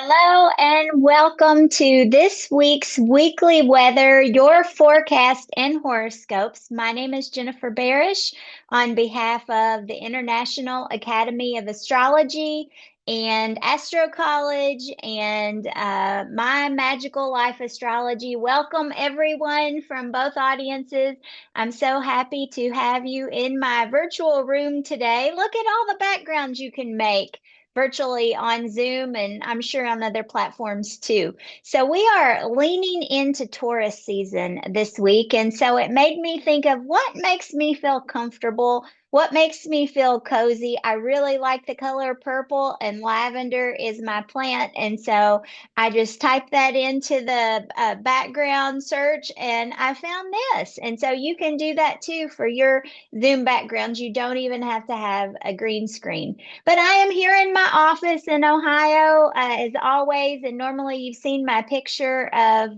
Hello and welcome to this week's weekly weather, your forecast and horoscopes. My name is Jennifer Barish on behalf of the International Academy of Astrology and Astro College and My Magical Life Astrology. Welcome everyone from both audiences. I'm so happy to have you in my virtual room today. Look at all the backgrounds you can make virtually on Zoom and I'm sure on other platforms too. So we are leaning into Taurus season this week. And so it made me think of what makes me feel comfortable, what makes me feel cozy. I really like the color purple and lavender is my plant. And so I just typed that into the background search and I found this. And so you can do that too for your Zoom backgrounds. You don't even have to have a green screen. But I am here in my office in Ohio, as always. And normally you've seen my picture of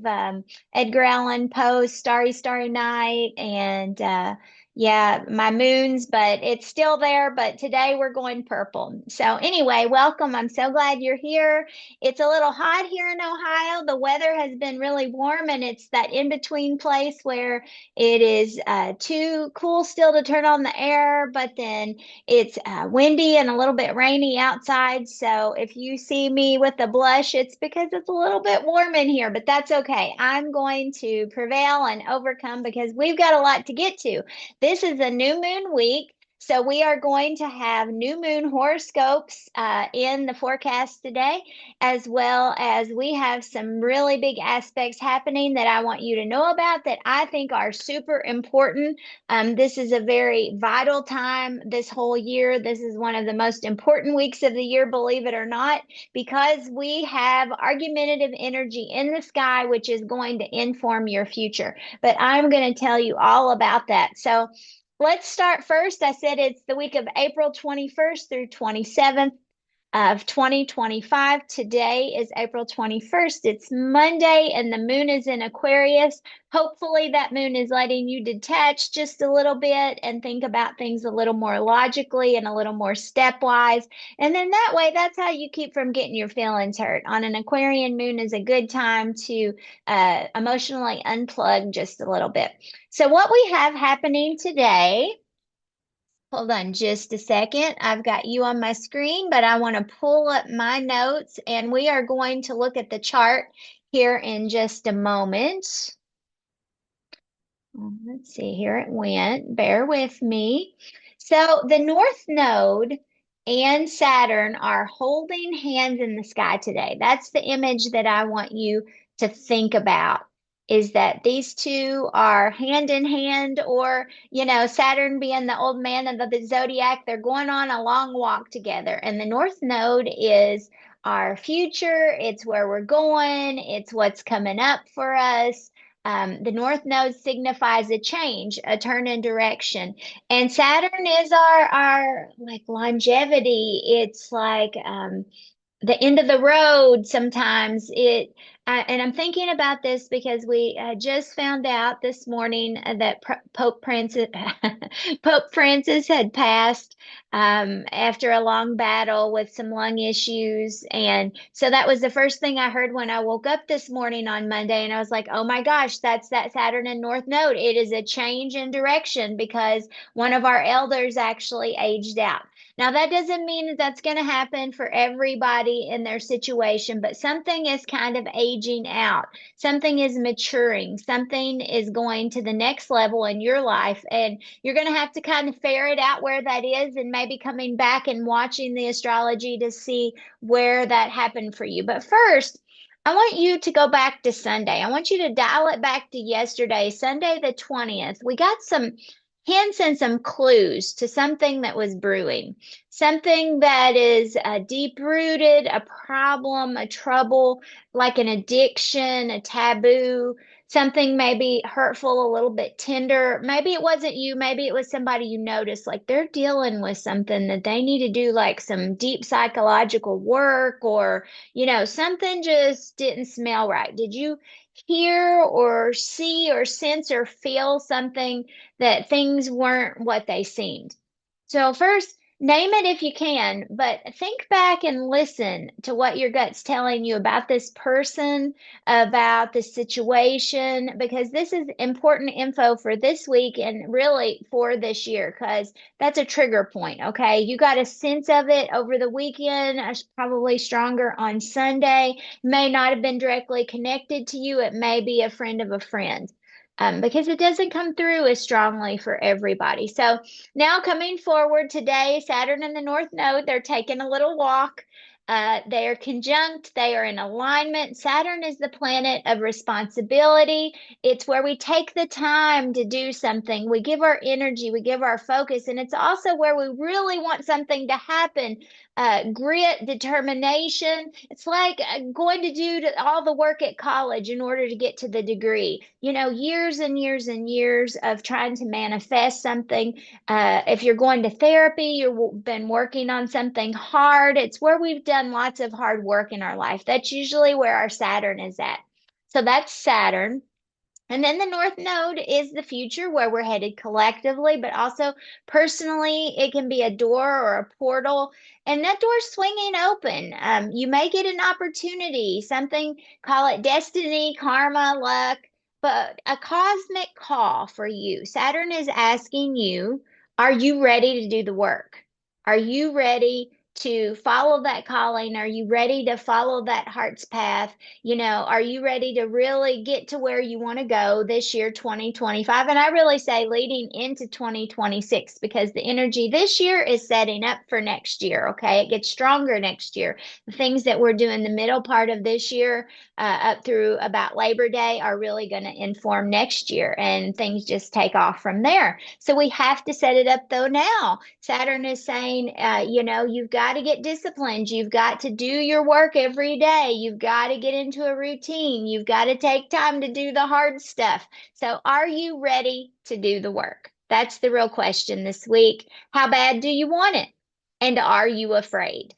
Edgar Allan Poe's Starry, Starry Night and yeah, my moons, but it's still there. But today we're going purple. So, anyway, welcome. I'm so glad you're here. It's a little hot here in Ohio. The weather has been really warm, and it's that in between place where it is too cool still to turn on the air, but then it's windy and a little bit rainy outside. So if you see me with the blush, it's because it's a little bit warm in here, but that's okay. I'm going to prevail and overcome because we've got a lot to get to. This is a new moon week. So we are going to have new moon horoscopes in the forecast today, as well as we have some really big aspects happening that I want you to know about that I think are super important. This is a very vital time this whole year. This is one of the most important weeks of the year, believe it or not, because we have argumentative energy in the sky, which is going to inform your future. But I'm going to tell you all about that. So let's start first. I said it's the week of April 21st through 27th of 2025. Today is April 21st. It's Monday and the moon is in Aquarius. Hopefully, that moon is letting you detach just a little bit and think about things a little more logically and a little more stepwise. And then that way, that's how you keep from getting your feelings hurt. On an Aquarian moon is a good time to emotionally unplug just a little bit. So, what we have happening today. Hold on just a second. I've got you on my screen, but I want to pull up my notes and we are going to look at the chart here in just a moment. Let's see, here it went. Bear with me. So the North Node and Saturn are holding hands in the sky today. That's the image that I want you to think about, is that these two are hand in hand, or, Saturn being the old man of the zodiac, they're going on a long walk together. And the North Node is our future. It's where we're going. It's what's coming up for us. The North Node signifies a change, a turn in direction. And Saturn is our like longevity. It's like the end of the road sometimes. And I'm thinking about this because we just found out this morning that Pope Francis had passed after a long battle with some lung issues. And so that was the first thing I heard when I woke up this morning on Monday. And I was like, oh my gosh, that's that Saturn and North Node. It is a change in direction because one of our elders actually aged out. Now, that doesn't mean that that's going to happen for everybody in their situation, but something is kind of aging out. Something is maturing. Something is going to the next level in your life. And you're going to have to kind of ferret out where that is and maybe coming back and watching the astrology to see where that happened for you. But first, I want you to go back to Sunday. I want you to dial it back to yesterday, Sunday the 20th. We got some hints and some clues to something that was brewing, something that is deep rooted, a problem, a trouble, like an addiction, a taboo, something maybe hurtful, a little bit tender. Maybe it wasn't you, maybe it was somebody you noticed, like they're dealing with something that they need to do, like some deep psychological work, or, something just didn't smell right. Did you hear or see or sense or feel something that things weren't what they seemed? So first, Name it if you can, but think back and listen to what your gut's telling you about this person, about the situation, because this is important info for this week and really for this year, because that's a trigger point. Okay. You got a sense of it over the weekend, probably stronger on Sunday. May not have been directly connected to you. It may be a friend of a friend. Because it doesn't come through as strongly for everybody. So, now, coming forward today, Saturn and the North Node, they're taking a little walk. They are conjunct, they are in alignment. Saturn is the planet of responsibility. It's where we take the time to do something. We give our energy, we give our focus, and it's also where we really want something to happen. Grit, determination. It's like going to do all the work at college in order to get to the degree. Years and years and years of trying to manifest something. If you're going to therapy, you've been working on something hard. It's where we've done lots of hard work in our life. That's usually where our Saturn is at. So that's Saturn. And then the North Node is the future where we're headed collectively, but also personally, it can be a door or a portal, and that door's swinging open. You may get an opportunity, something, call it destiny, karma, luck, but a cosmic call for you. Saturn is asking you, are you ready to do the work? Are you ready to follow that calling? Are you ready to follow that heart's path? Are you ready to really get to where you want to go this year, 2025? And I really say leading into 2026 because the energy this year is setting up for next year. Okay. It gets stronger next year. The things that we're doing the middle part of this year, up through about Labor Day, are really going to inform next year, and things just take off from there. So we have to set it up though now. Saturn is saying, you've got to get disciplined. You've got to do your work every day. You've got to get into a routine. You've got to take time to do the hard stuff. So, are you ready to do the work? That's the real question this week. How bad do you want it? And are you afraid?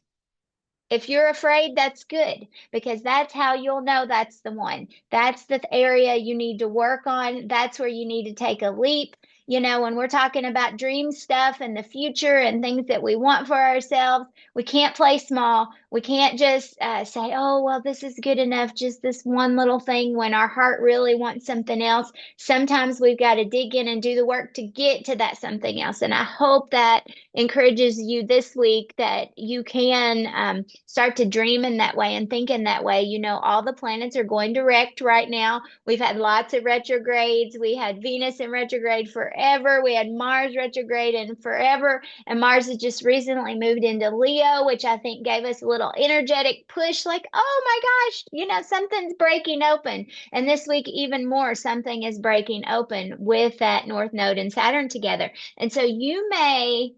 If you're afraid, that's good because that's how you'll know that's the one. That's the area you need to work on. That's where you need to take a leap. When we're talking about dream stuff and the future and things that we want for ourselves, we can't play small. We can't just say, oh, well, this is good enough, just this one little thing when our heart really wants something else. Sometimes we've got to dig in and do the work to get to that something else. And I hope that encourages you this week that you can start to dream in that way and think in that way. All the planets are going direct right now. We've had lots of retrogrades. We had Venus in retrograde forever. We had Mars retrograde in forever. And Mars has just recently moved into Leo, which I think gave us a little energetic push like, oh my gosh, something's breaking open. And this week, even more, something is breaking open with that North Node and Saturn together. And so you may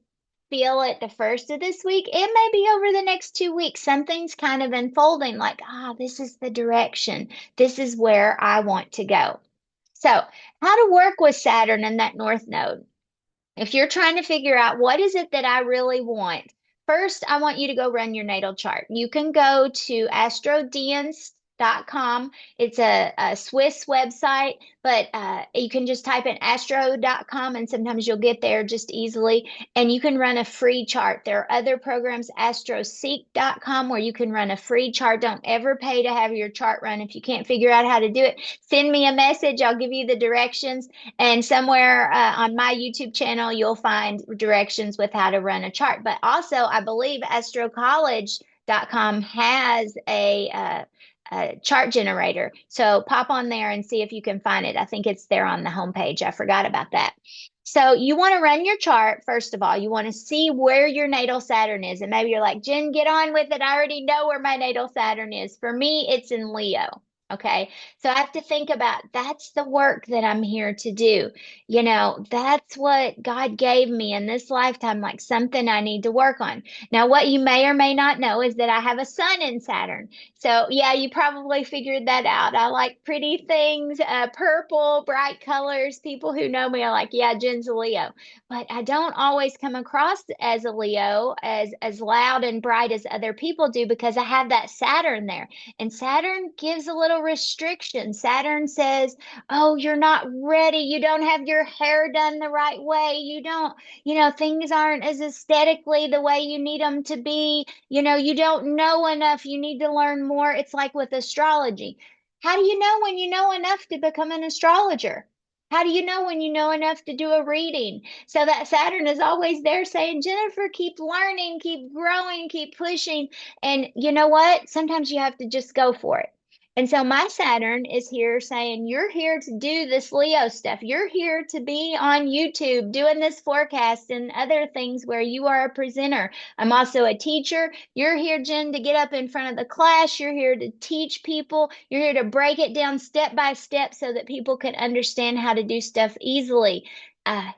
feel it the first of this week. It may be over the next 2 weeks. Something's kind of unfolding like, this is the direction. This is where I want to go. So, how to work with Saturn and that North Node. If you're trying to figure out what is it that I really want, first, I want you to go run your natal chart. You can go to astrodance.com. It's a Swiss website, but you can just type in astro.com and sometimes you'll get there just easily. And you can run a free chart. There are other programs, astroseek.com, where you can run a free chart. Don't ever pay to have your chart run. If you can't figure out how to do it, send me a message. I'll give you the directions. And somewhere on my YouTube channel, you'll find directions with how to run a chart. But also, I believe astrocollege.com has a chart generator. So pop on there and see if you can find it. I think it's there on the homepage. I forgot about that. So you want to run your chart, first of all. You want to see where your natal Saturn is. And maybe you're like, Jen, get on with it. I already know where my natal Saturn is. For me, it's in Leo. Okay. So I have to think about that's the work that I'm here to do. That's what God gave me in this lifetime, like something I need to work on. Now, what you may or may not know is that I have a sun in Saturn. So, yeah, you probably figured that out. I like pretty things, purple, bright colors. People who know me are like, yeah, Jen's a Leo. But I don't always come across as a Leo, as loud and bright as other people do because I have that Saturn there. And Saturn gives a little restriction. Saturn says, oh, you're not ready. You don't have your hair done the right way. You don't, things aren't as aesthetically the way you need them to be. You don't know enough. You need to learn more. It's like with astrology. How do you know when you know enough to become an astrologer? How do you know when you know enough to do a reading? So that Saturn is always there saying, Jennifer, keep learning, keep growing, keep pushing. And you know what? Sometimes you have to just go for it. And so my Saturn is here saying, you're here to do this Leo stuff. You're here to be on YouTube doing this forecast and other things where you are a presenter. I'm also a teacher. You're here, Jen, to get up in front of the class. You're here to teach people. You're here to break it down step by step so that people can understand how to do stuff easily.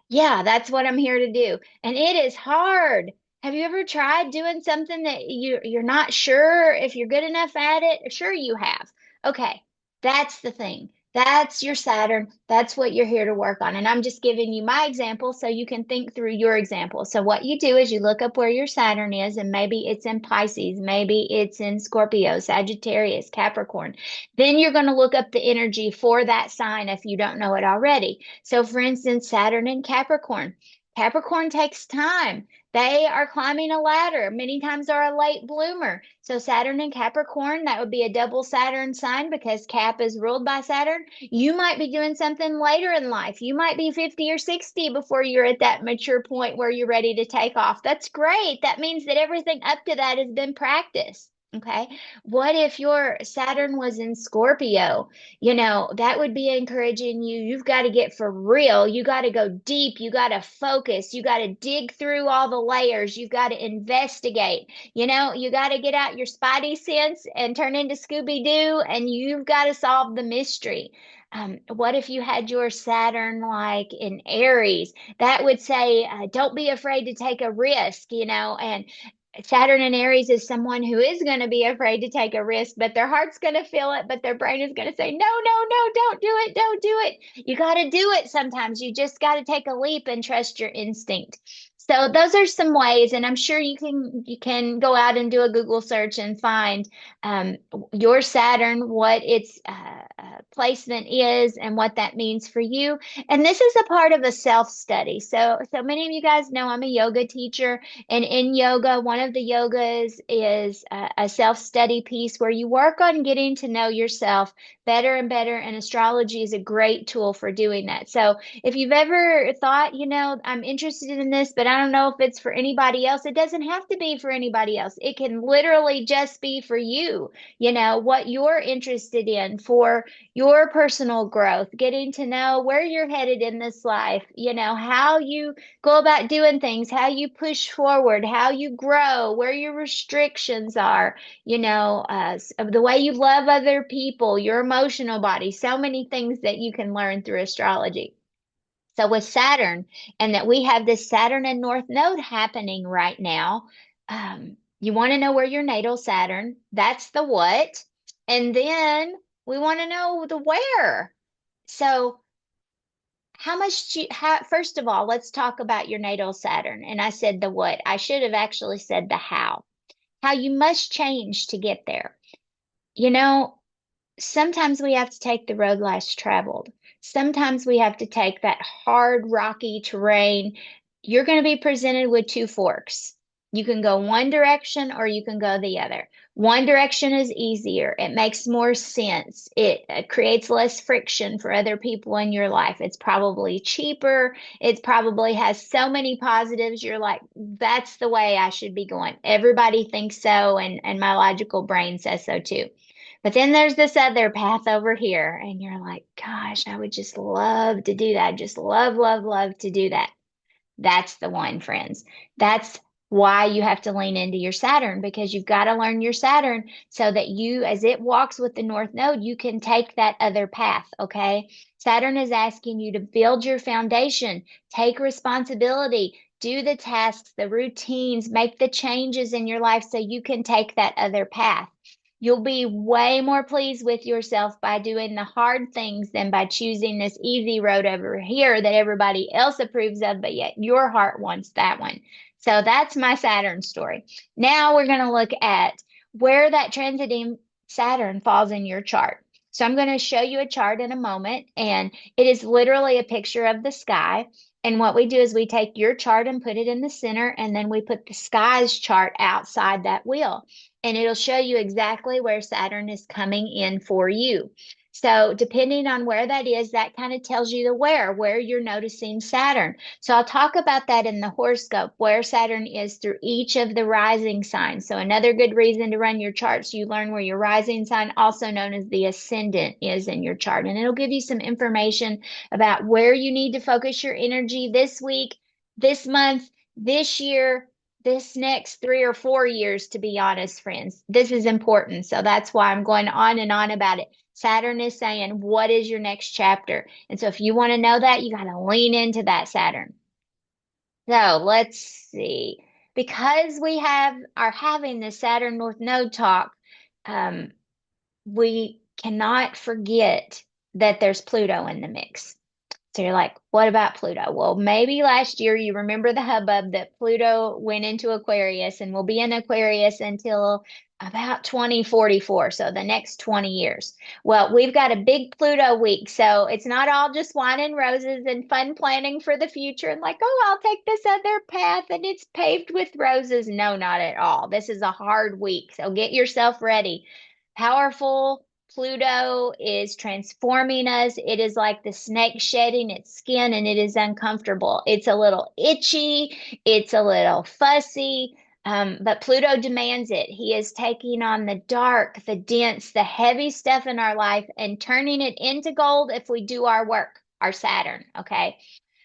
Yeah, that's what I'm here to do. And it is hard. Have you ever tried doing something that you're not sure if you're good enough at it? Sure you have. Okay, that's the thing. That's your Saturn. That's what you're here to work on. And I'm just giving you my example so you can think through your example. So what you do is you look up where your Saturn is, and maybe it's in Pisces, maybe it's in Scorpio, Sagittarius, Capricorn. Then you're going to look up the energy for that sign if you don't know it already. So for instance, Saturn in Capricorn. Capricorn takes time. They are climbing a ladder. Many times are a late bloomer. So Saturn and Capricorn, that would be a double Saturn sign because Cap is ruled by Saturn. You might be doing something later in life. You might be 50 or 60 before you're at that mature point where you're ready to take off. That's great. That means that everything up to that has been practiced. Okay. What if your Saturn was in Scorpio? That would be encouraging you. You've got to get for real. You got to go deep. You got to focus. You got to dig through all the layers. You've got to investigate. You got to get out your spidey sense and turn into Scooby Doo, and you've got to solve the mystery. What if you had your Saturn like in Aries? That would say, don't be afraid to take a risk, and Saturn in Aries is someone who is going to be afraid to take a risk, but their heart's going to feel it, but their brain is going to say, no, no, no, don't do it, don't do it. You got to do it sometimes. You just got to take a leap and trust your instinct. So those are some ways, and I'm sure you can go out and do a Google search and find um, your Saturn, what its placement is, and what that means for you. And this is a part of a self study. So many of you guys know I'm a yoga teacher. And in yoga, one of the yogas is a self-study piece where you work on getting to know yourself better and better. And astrology is a great tool for doing that. So if you've ever thought, I'm interested in this, but I don't know if it's for anybody else, it doesn't have to be for anybody else. It can literally just be for you, what you're interested in for your personal growth, getting to know where you're headed in this life, how you go about doing things, how you push forward, how you grow, where your restrictions are, the way you love other people, your emotional body, so many things that you can learn through astrology. So with Saturn, and that we have this Saturn and North Node happening right now, you want to know where your natal Saturn, that's the what, and then we want to know the where. So how much first of all, let's talk about your natal Saturn. And I said the what. I should have actually said the how. How you must change to get there. You know, Sometimes we have to take the road less traveled. Sometimes we have to take that hard, rocky terrain. You're going to be presented with two forks. You can go one direction or you can go the other. One direction is easier. It makes more sense. It creates less friction for other people in your life. It's probably cheaper. It probably has so many positives. You're like, that's the way I should be going. Everybody thinks so, and my logical brain says so too. But then there's this other path over here, and you're like, gosh, I would just love to do that. Just love, love, love to do that. That's the one, friends. That's why you have to lean into your Saturn, because you've got to learn your Saturn so that you, as it walks with the North Node, you can take that other path. Okay. Saturn is asking you to build your foundation, take responsibility, do the tasks, the routines, make the changes in your life so you can take that other path. You'll be way more pleased with yourself by doing the hard things than by choosing this easy road over here that everybody else approves of, but yet your heart wants that one. So that's my Saturn story. Now we're going to look at where that transiting Saturn falls in your chart. So I'm going to show you a chart in a moment, and it is literally a picture of the sky. And what we do is we take your chart and put it in the center, and then we put the sky's chart outside that wheel. And it'll show you exactly where Saturn is coming in for you. So depending on where that is, that kind of tells you the where you're noticing Saturn. So I'll talk about that in the horoscope, where Saturn is through each of the rising signs. So another good reason to run your charts, you learn where your rising sign, also known as the ascendant, is in your chart. And it'll give you some information about where you need to focus your energy this week, this month, this year, this next 3 or 4 years, to be honest, friends. This is important. So that's why I'm going on and on about it. Saturn is saying, what is your next chapter? And so if you want to know that, you got to lean into that Saturn. So let's see. Because we are having the Saturn North Node talk, um, we cannot forget that there's Pluto in the mix. So you're like, what about Pluto? Well, maybe last year you remember the hubbub that Pluto went into Aquarius and will be in Aquarius until about 2044, so the next 20 years. Well, we've got a big Pluto week, so it's not all just wine and roses and fun planning for the future and like, oh, I'll take this other path and it's paved with roses. No, not at all. This is a hard week, so get yourself ready. Powerful Pluto is transforming us. It is like the snake shedding its skin, and it is uncomfortable. It's a little itchy, it's a little fussy, but Pluto demands it. He is taking on the dark, the dense, the heavy stuff in our life and turning it into gold if we do our work, our Saturn. Okay.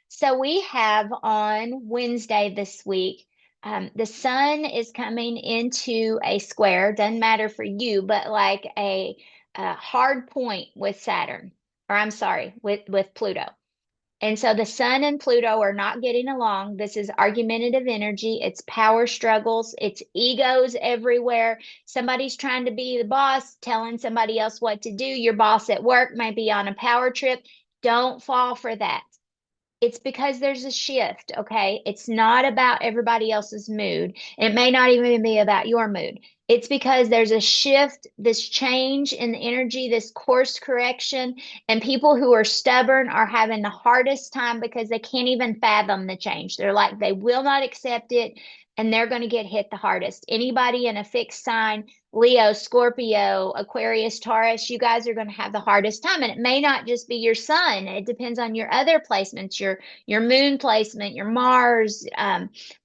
So we have on Wednesday this week, the sun is coming into a square, doesn't matter for you, but like a hard point with Saturn, or I'm sorry, with Pluto. And so the sun and Pluto are not getting along. This is argumentative energy. It's power struggles. It's egos everywhere. Somebody's trying to be the boss, telling somebody else what to do. Your boss at work might be on a power trip. Don't fall for that. It's because there's a shift, okay? It's not about everybody else's mood. It may not even be about your mood. It's because there's a shift, this change in the energy, this course correction, and people who are stubborn are having the hardest time because they can't even fathom the change. They're like, they will not accept it, and they're going to get hit the hardest. Anybody in a fixed sign, Leo, Scorpio, Aquarius, Taurus, you guys are going to have the hardest time. And it may not just be your sun. It depends on your other placements, your moon placement, your Mars.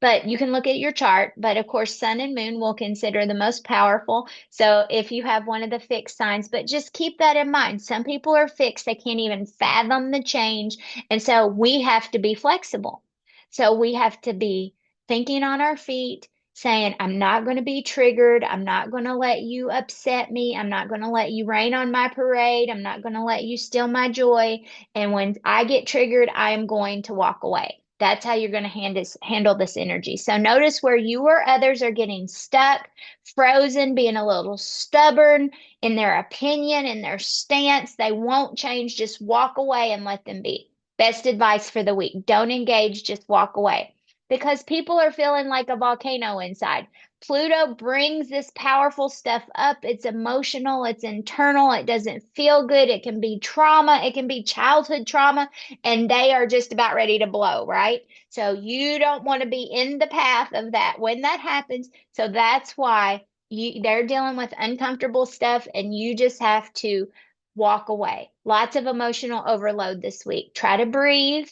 But you can look at your chart. But of course, sun and moon will consider the most powerful. So if you have one of the fixed signs, but just keep that in mind. Some people are fixed. They can't even fathom the change. And so we have to be flexible. So we have to be thinking on our feet, saying, I'm not going to be triggered. I'm not going to let you upset me. I'm not going to let you rain on my parade. I'm not going to let you steal my joy. And when I get triggered, I am going to walk away. That's how you're going to handle this energy. So notice where you or others are getting stuck, frozen, being a little stubborn in their opinion, in their stance. They won't change. Just walk away and let them be. Best advice for the week. Don't engage, just walk away because people are feeling like a volcano inside. Pluto brings this powerful stuff up. It's emotional, it's internal, it doesn't feel good. It can be trauma, it can be childhood trauma, and they are just about ready to blow, right? So you don't want to be in the path of that when that happens. So that's why they're dealing with uncomfortable stuff, and you just have to walk away. Lots of emotional overload this week. Try to breathe.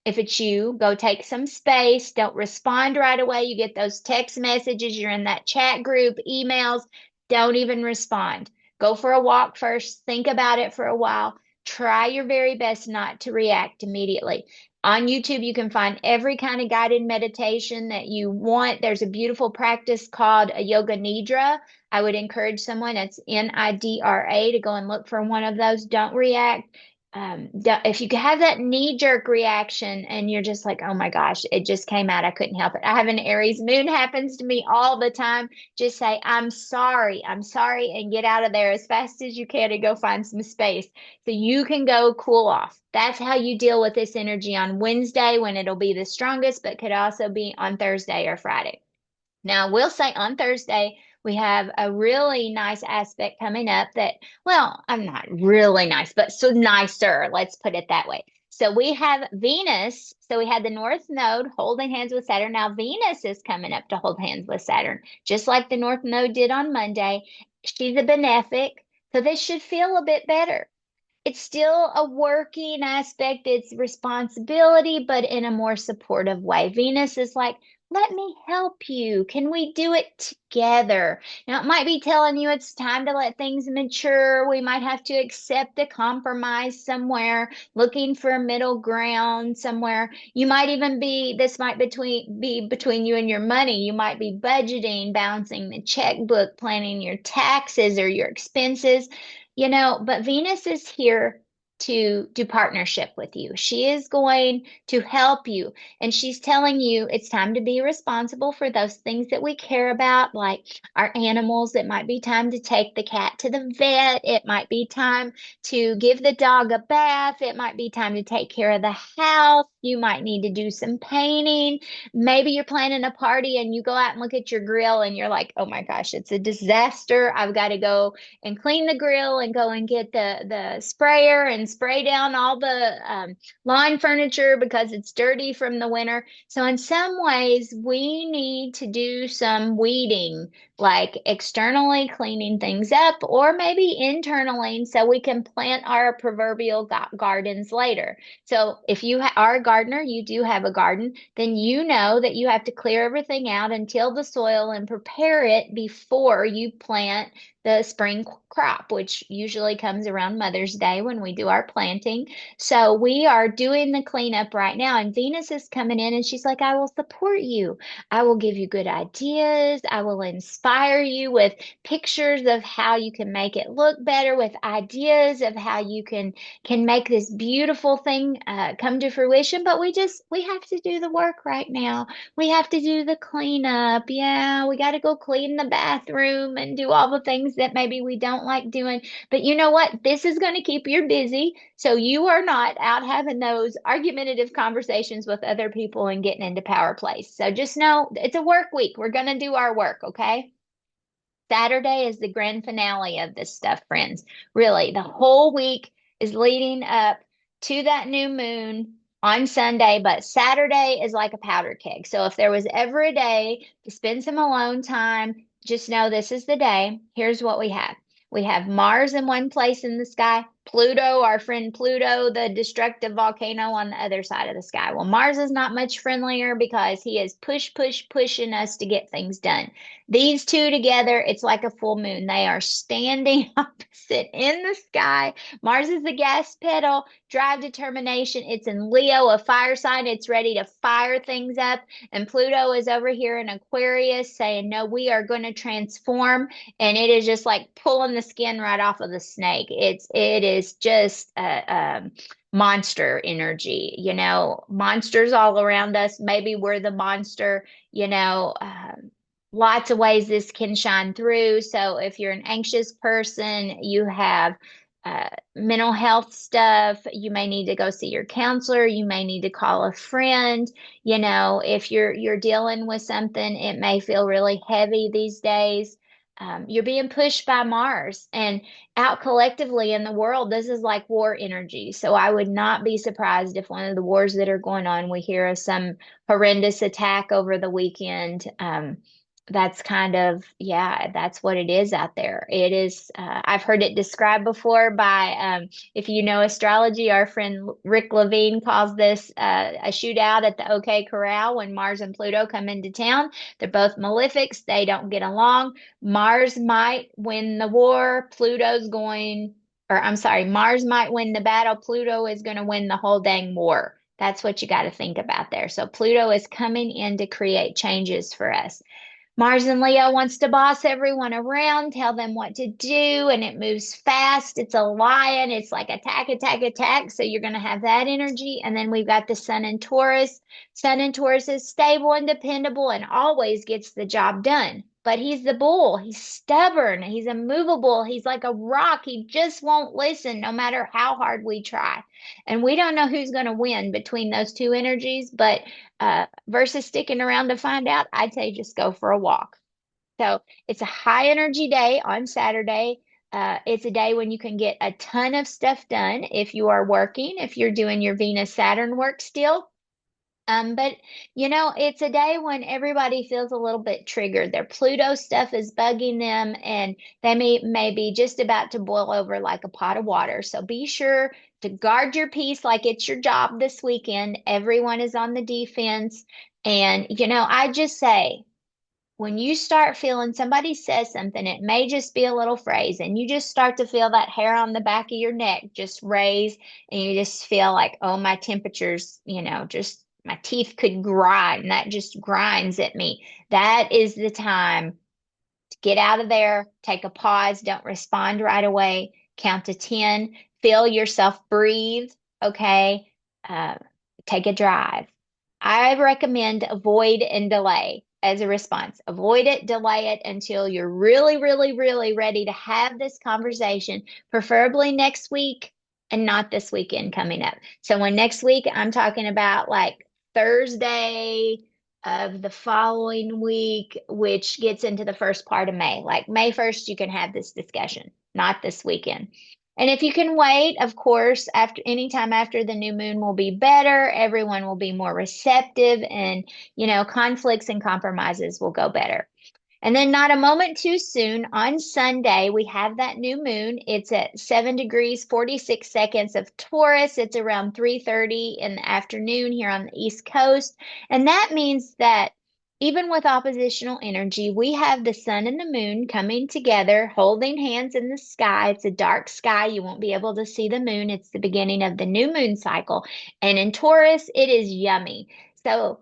If it's you, go take some space. Don't respond right away. You get those text messages, you're in that chat group, emails. Don't even respond. Go for a walk first. Think about it for a while. Try your very best not to react immediately. On YouTube, you can find every kind of guided meditation that you want. There's a beautiful practice called a yoga nidra. I would encourage someone, that's Nidra, to go and look for one of those. Don't react. If you have that knee-jerk reaction and you're just like, oh my gosh, it just came out, I couldn't help it. I have an Aries moon, happens to me all the time. Just say, I'm sorry, and get out of there as fast as you can and go find some space so you can go cool off. That's how you deal with this energy on Wednesday when it'll be the strongest, but could also be on Thursday or Friday. Now, we'll say on Thursday, We have a really nice aspect coming up that, well, I'm not really nice, but so nicer, let's put it that way. So we have Venus. So we had the North Node holding hands with Saturn. Now Venus is coming up to hold hands with Saturn, just like the North Node did on Monday. She's a benefic, so this should feel a bit better. It's still a working aspect, it's responsibility, but in a more supportive way. Venus is like, let me help you. Can we do it together? Now, it might be telling you it's time to let things mature. We might have to accept a compromise somewhere, looking for a middle ground somewhere. You might even be, this might be between you and your money. You might be budgeting, balancing the checkbook, planning your taxes or your expenses. But Venus is here to do partnership with you. She is going to help you. And she's telling you it's time to be responsible for those things that we care about, like our animals. It might be time to take the cat to the vet. It might be time to give the dog a bath. It might be time to take care of the house. You might need to do some painting. Maybe you're planning a party and you go out and look at your grill and you're like, oh my gosh, it's a disaster. I've got to go and clean the grill and go and get the sprayer and spray down all the lawn furniture because it's dirty from the winter. So in some ways, we need to do some weeding, like externally cleaning things up, or maybe internally, so we can plant our proverbial gardens later. So if you are a gardener, you do have a garden, then you know that you have to clear everything out and till the soil and prepare it before you plant the spring crop, which usually comes around Mother's Day when we do our planting. So we are doing the cleanup right now, and Venus is coming in and she's like, I will support you. I will give you good ideas. I will inspire you with pictures of how you can make it look better, with ideas of how you can make this beautiful thing come to fruition. But we have to do the work right now. We have to do the cleanup. Yeah, we got to go clean the bathroom and do all the things that maybe we don't like doing. But you know what? This is going to keep you busy. So you are not out having those argumentative conversations with other people and getting into power plays. So just know it's a work week. We're going to do our work, okay? Saturday is the grand finale of this stuff, friends. Really, the whole week is leading up to that new moon on Sunday, but Saturday is like a powder keg. So if there was ever a day to spend some alone time, just know this is the day. Here's what we have. We have Mars in one place in the sky, Pluto, our friend Pluto, the destructive volcano on the other side of the sky. Well, Mars is not much friendlier because he is pushing us to get things done. These two together, it's like a full moon. They are standing opposite in the sky. Mars is the gas pedal, drive determination. It's in Leo, a fire sign. It's ready to fire things up. And Pluto is over here in Aquarius saying, no, we are going to transform. And it is just like pulling the skin right off of the snake. It is just monster energy, monsters all around us. Maybe we're the monster, lots of ways this can shine through. So if you're an anxious person, you have mental health stuff, you may need to go see your counselor, you may need to call a friend. If you're dealing with something, it may feel really heavy these days. You're being pushed by Mars and out collectively in the world. This is like war energy. So I would not be surprised if one of the wars that are going on, we hear of some horrendous attack over the weekend. That's kind of, yeah, that's what it is out there. It is, I've heard it described before by, if you know astrology, our friend Rick Levine calls this a shootout at the OK Corral when Mars and Pluto come into town. They're both malefics. They don't get along. Mars might win the war. Mars might win the battle. Pluto is going to win the whole dang war. That's what you got to think about there. So Pluto is coming in to create changes for us. Mars and Leo wants to boss everyone around, tell them what to do, and it moves fast. It's a lion. It's like attack, attack, attack. So you're going to have that energy. And then we've got the Sun in Taurus. Sun in Taurus is stable and dependable and always gets the job done. But he's the bull. He's stubborn. He's immovable. He's like a rock. He just won't listen no matter how hard we try. And we don't know who's going to win between those two energies, but versus sticking around to find out, I'd say just go for a walk. So it's a high energy day on Saturday. It's a day when you can get a ton of stuff done if you are working, if you're doing your Venus Saturn work still. But it's a day when everybody feels a little bit triggered. Their Pluto stuff is bugging them, and they may be just about to boil over like a pot of water. So be sure to guard your peace like it's your job this weekend. Everyone is on the defense. And, I just say, when you start feeling somebody says something, it may just be a little phrase, and you just start to feel that hair on the back of your neck just raise, and you just feel like, oh, my temperature's, just my teeth could grind. That just grinds at me. That is the time to get out of there, take a pause, don't respond right away, count to 10, feel yourself breathe, okay? Uh, Take a drive. I recommend avoid and delay as a response. Avoid it, delay it until you're really, really, really ready to have this conversation, preferably next week and not this weekend coming up. So when next week, I'm talking about like Thursday of the following week, which gets into the first part of May. Like May 1st, you can have this discussion, not this weekend. And if you can wait, of course, after anytime after the new moon will be better. Everyone will be more receptive, and conflicts and compromises will go better. And then, not a moment too soon, on Sunday, we have that new moon. It's at 7 degrees, 46 seconds of Taurus. It's around 3:30 in the afternoon here on the East Coast. And that means that even with oppositional energy, we have the sun and the moon coming together, holding hands in the sky. It's a dark sky. You won't be able to see the moon. It's the beginning of the new moon cycle. And in Taurus, it is yummy. So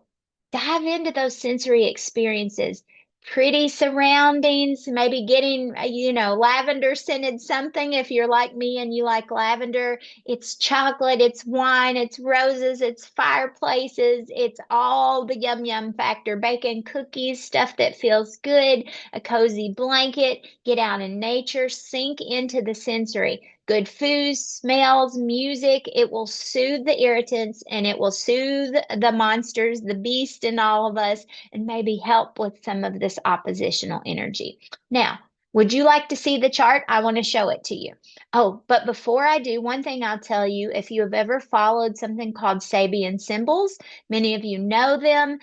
dive into those sensory experiences, pretty surroundings, maybe getting, lavender scented something if you're like me and you like lavender. It's chocolate, it's wine, it's roses, it's fireplaces, it's all the yum yum factor, bacon, cookies, stuff that feels good, a cozy blanket, get out in nature, sink into the sensory. Good foods, smells, music, it will soothe the irritants and it will soothe the monsters, the beast in all of us, and maybe help with some of this oppositional energy. Now, would you like to see the chart? I want to show it to you. Oh, but before I do, one thing I'll tell you, if you have ever followed something called Sabian symbols, many of you know them.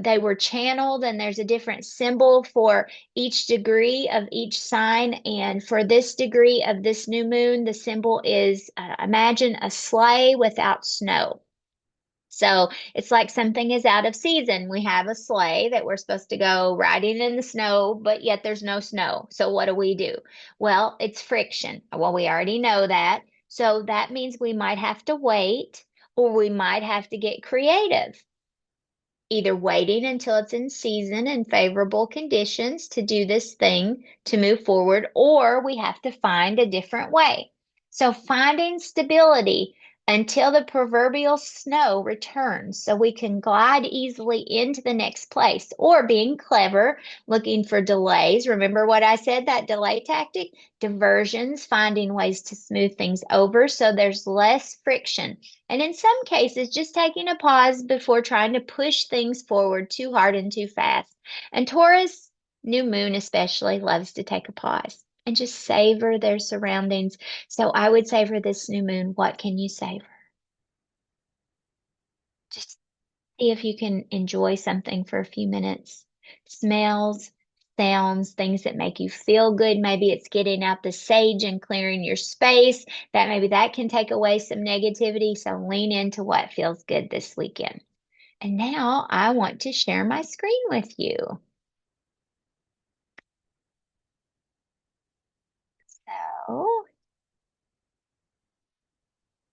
They were channeled, and there's a different symbol for each degree of each sign. And for this degree of this new moon, the symbol is imagine a sleigh without snow. So it's like something is out of season. We have a sleigh that we're supposed to go riding in the snow, but yet there's no snow. So what do? Well, it's friction. Well, we already know that. So that means we might have to wait, or we might have to get creative, either waiting until it's in season and favorable conditions to do this thing to move forward, or we have to find a different way. So finding stability until the proverbial snow returns so we can glide easily into the next place, or being clever, looking for delays. Remember what I said, that delay tactic? Diversions, finding ways to smooth things over so there's less friction. And in some cases, just taking a pause before trying to push things forward too hard and too fast. And Taurus, new moon especially, loves to take a pause and just savor their surroundings. So I would say for this new moon, what can you savor? Just see if you can enjoy something for a few minutes. Smells, sounds, things that make you feel good. Maybe it's getting out the sage and clearing your space. That maybe that can take away some negativity. So lean into what feels good this weekend. And now I want to share my screen with you. So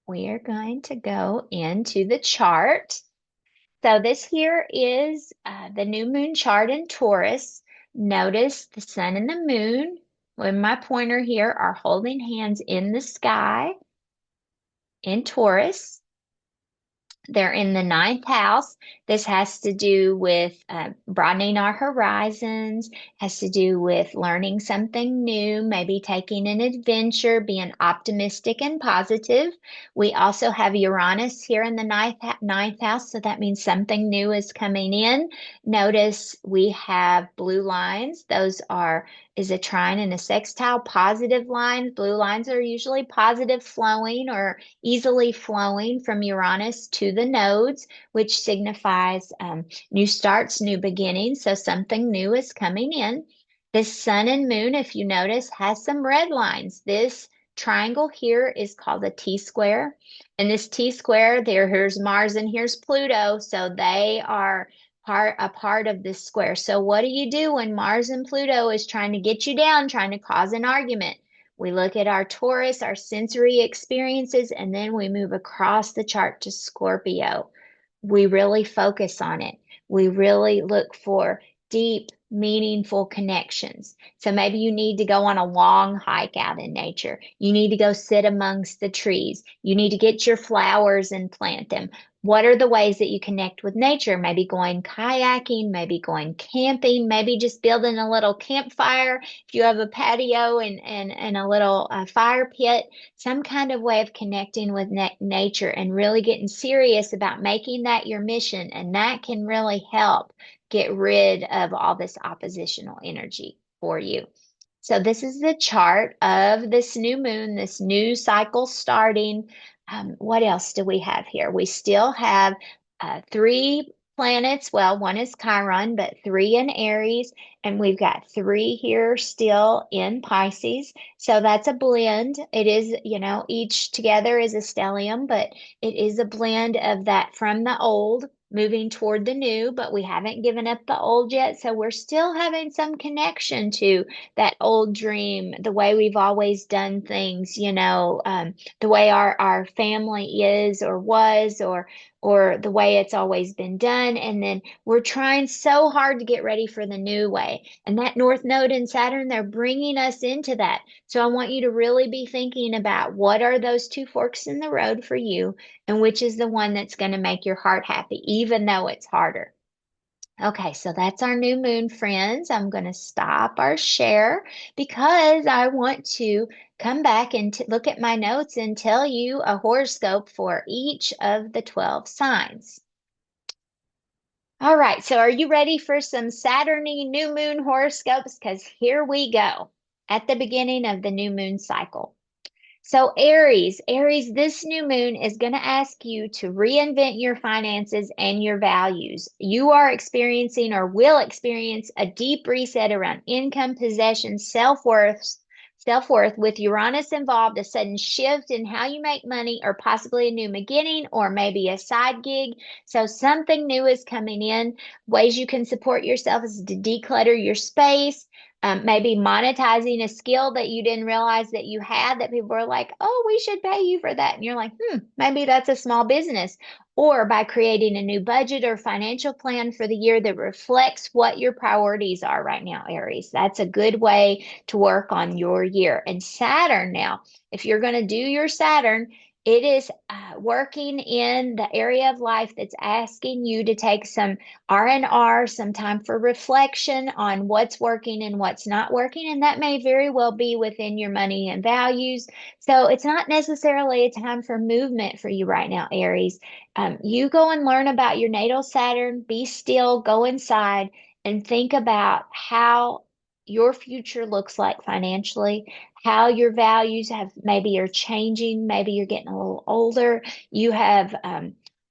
we are going to go into the chart. So this here is the new moon chart in Taurus. Notice the sun and the moon with my pointer here are holding hands in the sky in Taurus. They're in the ninth house. This has to do with broadening our horizons, has to do with learning something new, maybe taking an adventure, being optimistic and positive. We also have Uranus here in the ninth house, so that means something new is coming in. Notice we have blue lines. Those is a trine and a sextile, positive lines. Blue lines are usually positive flowing or easily flowing from Uranus to the nodes, which signifies new starts, new beginnings. So something new is coming in. This sun and moon, if you notice, has some red lines. This triangle here is called a T square. And this T square, here's Mars and here's Pluto. So they are a part of this square. So what do you do when Mars and Pluto is trying to get you down, trying to cause an argument? We look at our Taurus, our sensory experiences, and then we move across the chart to Scorpio. We really focus on it. We really look for deep, meaningful connections. So maybe you need to go on a long hike out in nature. You need to go sit amongst the trees. You need to get your flowers and plant them. What are the ways that you connect with nature? Maybe going kayaking, maybe going camping, maybe just building a little campfire. If you have a patio and a little fire pit, some kind of way of connecting with nature and really getting serious about making that your mission. And that can really help get rid of all this oppositional energy for you. So this is the chart of this new moon, this new cycle starting. What else do we have here? We still have three planets. Well, one is Chiron, but three in Aries, and we've got three here still in Pisces. So that's a blend. It is, each together is a stellium, but it is a blend of that from the old moving toward the new, but we haven't given up the old yet. So we're still having some connection to that old dream, the way we've always done things, the way our family is or was or the way it's always been done. And then we're trying so hard to get ready for the new way. And that North Node in Saturn, they're bringing us into that. So I want you to really be thinking about what are those two forks in the road for you and which is the one that's going to make your heart happy, even though it's harder. Okay, so that's our new moon, friends. I'm going to stop our share because I want to come back and look at my notes and tell you a horoscope for each of the 12 signs. All right, so are you ready for some Saturny new moon horoscopes? Because here we go at the beginning of the new moon cycle. So Aries, this new moon is going to ask you to reinvent your finances and your values. You are experiencing or will experience a deep reset around income, possessions, self-worth with Uranus involved, a sudden shift in how you make money or possibly a new beginning or maybe a side gig. So something new is coming in. Ways you can support yourself is to declutter your space. Maybe monetizing a skill that you didn't realize that you had that people were like, oh, we should pay you for that. And you're like, maybe that's a small business. Or by creating a new budget or financial plan for the year that reflects what your priorities are right now, Aries. That's a good way to work on your year. And Saturn now, if you're going to do your Saturn, it is working in the area of life that's asking you to take some R&R, some time for reflection on what's working and what's not working. And that may very well be within your money and values. So it's not necessarily a time for movement for you right now, Aries. You go and learn about your natal Saturn, be still, go inside and think about how your future looks like financially, how your values have maybe are changing, maybe you're getting a little older, you have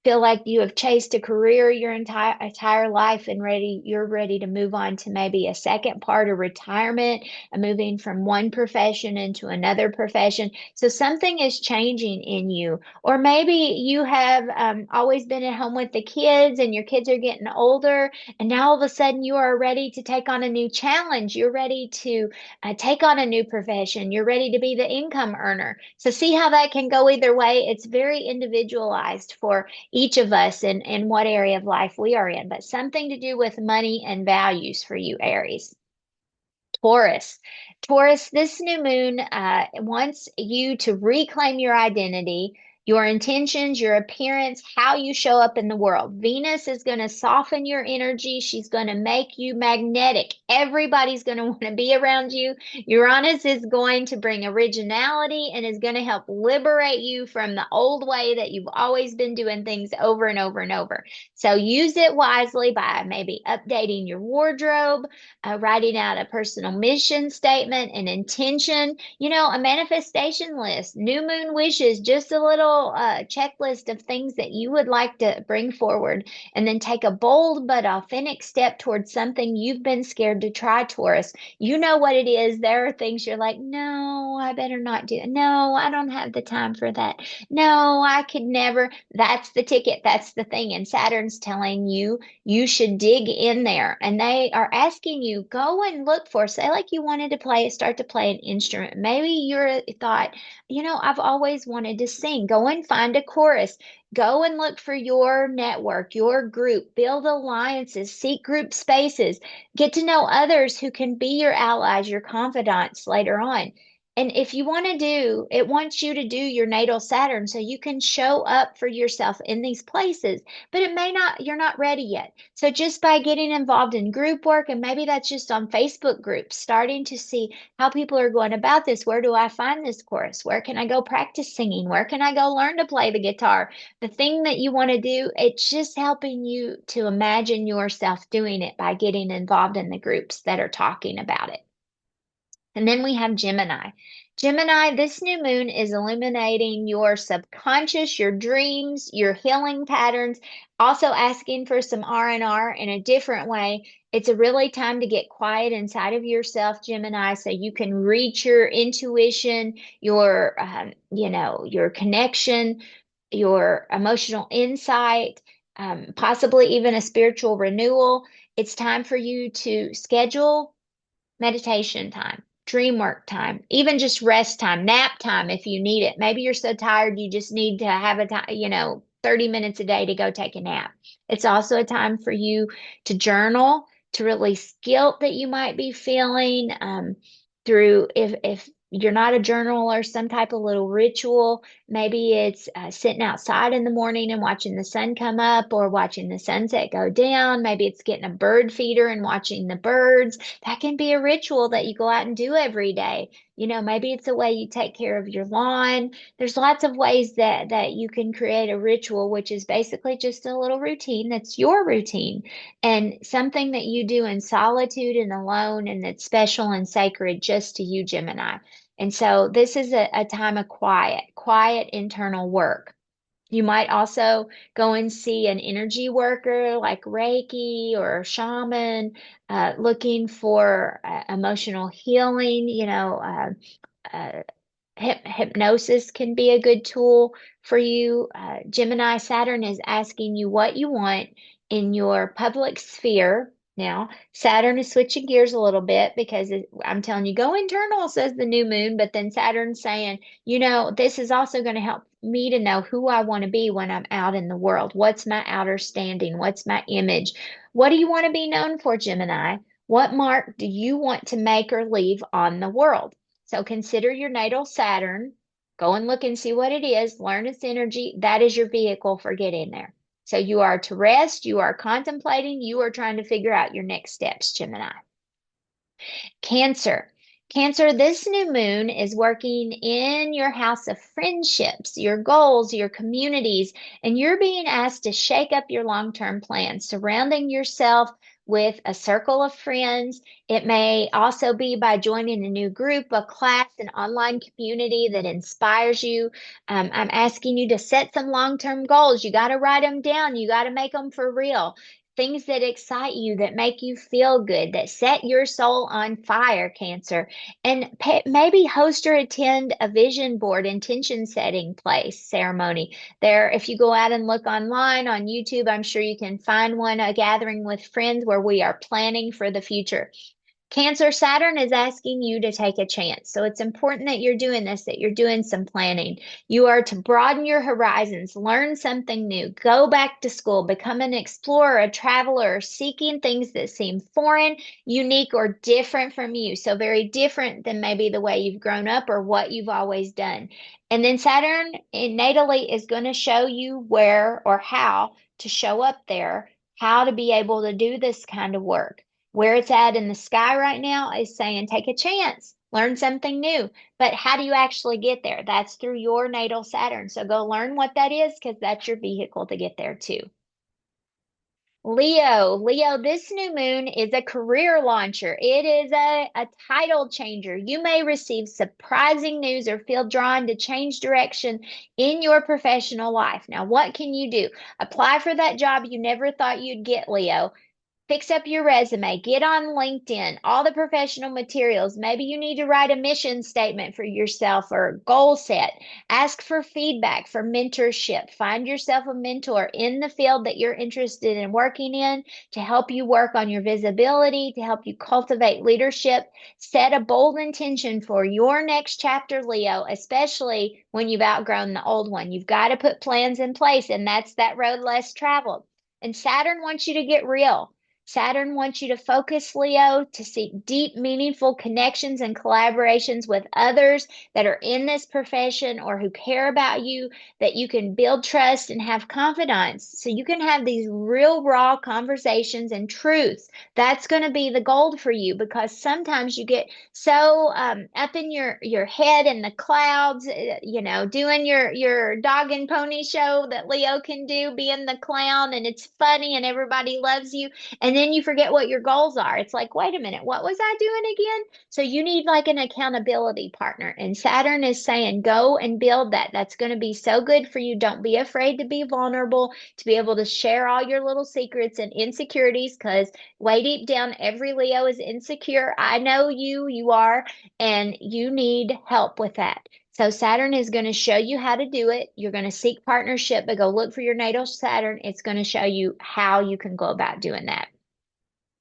feel like you have chased a career your entire life and you're ready to move on to maybe a second part of retirement and moving from one profession into another profession. So something is changing in you. Or maybe you have always been at home with the kids and your kids are getting older and now all of a sudden you are ready to take on a new challenge. You're ready to take on a new profession. You're ready to be the income earner. So see how that can go either way. It's very individualized for each of us and what area of life we are in, but something to do with money and values for you, Aries. Taurus. Taurus, this new moon wants you to reclaim your identity. your intentions, your appearance, how you show up in the world. Venus is going to soften your energy. She's going to make you magnetic. Everybody's going to want to be around you. Uranus is going to bring originality and is going to help liberate you from the old way that you've always been doing things over and over and over. So use it wisely by maybe updating your wardrobe, writing out a personal mission statement, an intention, a manifestation list, new moon wishes, just a little checklist of things that you would like to bring forward, and then take a bold but authentic step towards something you've been scared to try, Taurus. You know what it is. There are things you're like, no, I better not do it. No, I don't have the time for that. No, I could never. That's the ticket. That's the thing. And Saturn's telling you you should dig in there. And they are asking you, go and look for, say, like you wanted to start to play an instrument. Maybe you thought, I've always wanted to sing. Go and find a chorus. Go and look for your network, your group, build alliances, seek group spaces, get to know others who can be your allies, your confidants later on. And if you want to do, it wants you to do your natal Saturn so you can show up for yourself in these places, but it may not, you're not ready yet. So just by getting involved in group work, and maybe that's just on Facebook groups, starting to see how people are going about this. Where do I find this chorus? Where can I go practice singing? Where can I go learn to play the guitar? The thing that you want to do, it's just helping you to imagine yourself doing it by getting involved in the groups that are talking about it. And then we have Gemini. Gemini, this new moon is illuminating your subconscious, your dreams, your healing patterns, also asking for some R&R in a different way. It's a really time to get quiet inside of yourself, Gemini, so you can reach your intuition, your connection, your emotional insight, possibly even a spiritual renewal. It's time for you to schedule meditation time, dream work time, even just rest time, nap time if you need it. Maybe you're so tired you just need to have a time, 30 minutes a day to go take a nap. It's also a time for you to journal, to release guilt that you might be feeling through if you're not a journaler, some type of little ritual. Maybe it's sitting outside in the morning and watching the sun come up or watching the sunset go down. Maybe it's getting a bird feeder and watching the birds. That can be a ritual that you go out and do every day. Maybe it's a way you take care of your lawn. There's lots of ways that you can create a ritual, which is basically just a little routine that's your routine and something that you do in solitude and alone and that's special and sacred just to you, Gemini. And so this is a time of quiet internal work. You might also go and see an energy worker like Reiki or a shaman, looking for emotional healing. Uh, Hypnosis can be a good tool for you. Gemini Saturn is asking you what you want in your public sphere. Now, Saturn is switching gears a little bit because I'm telling you, go internal, says the new moon, but then Saturn's saying, this is also going to help me to know who I want to be when I'm out in the world. What's my outer standing? What's my image? What do you want to be known for, Gemini? What mark do you want to make or leave on the world? So consider your natal Saturn. Go and look and see what it is. Learn its energy. That is your vehicle for getting there. So you are to rest. You are contemplating. You are trying to figure out your next steps, Gemini. Cancer. Cancer, this new moon is working in your house of friendships, your goals, your communities, and you're being asked to shake up your long-term plans, surrounding yourself with a circle of friends. It may also be by joining a new group, a class, an online community that inspires you. I'm asking you to set some long-term goals. You got to write them down. You got to make them for real. Things that excite you, that make you feel good, that set your soul on fire, Cancer. And maybe host or attend a vision board intention setting place ceremony. There, if you go out and look online on YouTube, I'm sure you can find one, a gathering with friends where we are planning for the future. Cancer, Saturn is asking you to take a chance. So it's important that you're doing this, that you're doing some planning. You are to broaden your horizons, learn something new, go back to school, become an explorer, a traveler, seeking things that seem foreign, unique, or different from you. So very different than maybe the way you've grown up or what you've always done. And then Saturn natally is going to show you where or how to show up there, how to be able to do this kind of work. Where it's at in the sky right now is saying take a chance, learn something new. But how do you actually get there? That's through your natal Saturn. So go learn what that is because that's your vehicle to get there too. Leo, this new moon is a career launcher. It is a title changer. You may receive surprising news or feel drawn to change direction in your professional life. Now, what can you do? Apply for that job you never thought you'd get, Leo. Fix up your resume, get on LinkedIn, all the professional materials. Maybe you need to write a mission statement for yourself or goal set. Ask for feedback, for mentorship. Find yourself a mentor in the field that you're interested in working in to help you work on your visibility, to help you cultivate leadership. Set a bold intention for your next chapter, Leo, especially when you've outgrown the old one. You've got to put plans in place, and that's that road less traveled. And Saturn wants you to get real. Saturn wants you to focus, Leo, to seek deep, meaningful connections and collaborations with others that are in this profession or who care about you, that you can build trust and have confidence. So you can have these real, raw conversations and truths. That's going to be the gold for you because sometimes you get so up in your head in the clouds, doing your dog and pony show that Leo can do, being the clown, and it's funny and everybody loves you and then you forget what your goals are. It's like, wait a minute, what was I doing again? So you need like an accountability partner. And Saturn is saying, go and build that. That's going to be so good for you. Don't be afraid to be vulnerable, to be able to share all your little secrets and insecurities, because way deep down, every Leo is insecure. I know you are, and you need help with that. So Saturn is going to show you how to do it. You're going to seek partnership, but go look for your natal Saturn. It's going to show you how you can go about doing that.